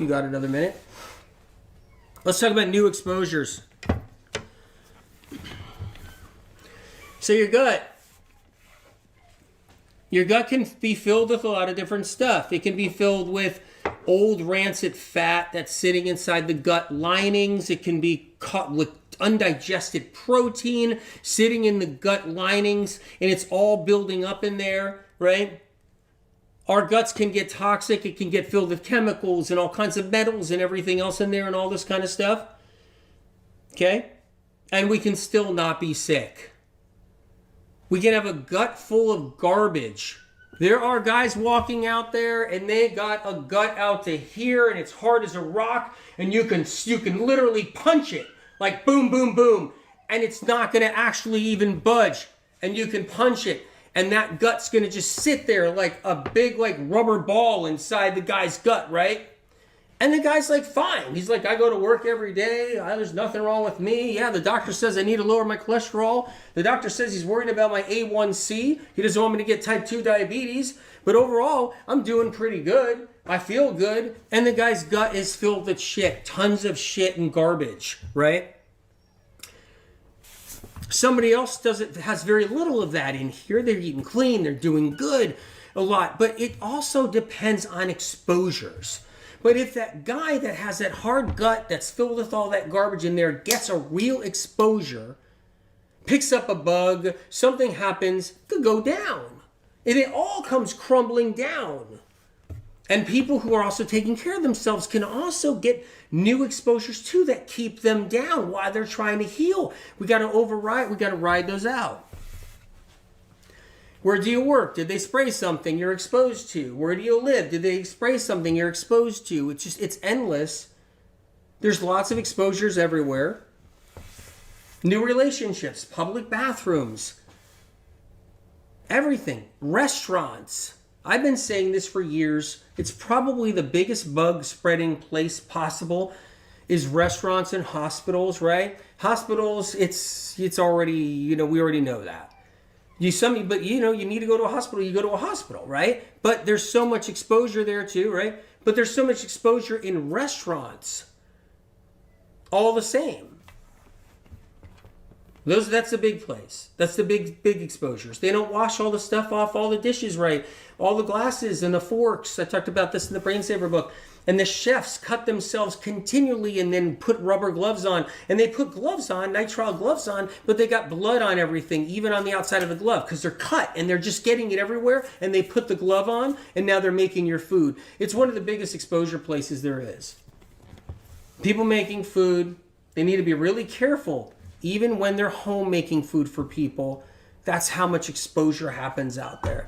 You got another minute? Let's talk about new exposures. So your gut can be filled with a lot of different stuff. It can be filled with old rancid fat that's sitting inside the gut linings. It can be caught with undigested protein sitting in the gut linings, and it's all building up in there, right? Our guts can get toxic. It can get filled with chemicals and all kinds of metals and everything else in there and all this kind of stuff. Okay? And we can still not be sick. We can have a gut full of garbage. There are guys walking out there and they got a gut out to here and it's hard as a rock, and you can literally punch it like boom, boom, boom, and it's not going to actually even budge, and you can punch it. And that gut's going to just sit there like a big rubber ball inside the guy's gut, right? And the guy's like, fine. He's like, I go to work every day. There's nothing wrong with me. Yeah, the doctor says I need to lower my cholesterol. The doctor says he's worried about my A1C. He doesn't want me to get type 2 diabetes. But overall, I'm doing pretty good. I feel good. And the guy's gut is filled with shit. Tons of shit and garbage, right? Somebody else has very little of that in here. They're eating clean. They're doing good a lot. But it also depends on exposures. But if that guy that has that hard gut that's filled with all that garbage in there gets a real exposure, picks up a bug, something happens, it could go down. And it all comes crumbling down. And people who are also taking care of themselves can also get new exposures too that keep them down while they're trying to heal. We got to ride those out. Where do you work? Did they spray something you're exposed to? Where do you live? Did they spray something you're exposed to? It's endless. There's lots of exposures everywhere. New relationships, public bathrooms, everything. Restaurants. I've been saying this for years. It's probably the biggest bug spreading place possible is restaurants and hospitals, right? Hospitals, it's already, we already know that. You need to go to a hospital, you go to a hospital, right? But there's so much exposure there too, right? But there's so much exposure in restaurants. All the same. That's the big place. That's the big exposures. They don't wash all the stuff off, all the dishes right, all the glasses and the forks. I talked about this in the Brain Saver book. And the chefs cut themselves continually and then put rubber gloves on. And they put gloves on, nitrile gloves on, but they got blood on everything, even on the outside of the glove, because they're cut and they're just getting it everywhere. And they put the glove on and now they're making your food. It's one of the biggest exposure places there is. People making food, they need to be really careful. Even when they're home making food for people, that's how much exposure happens out there.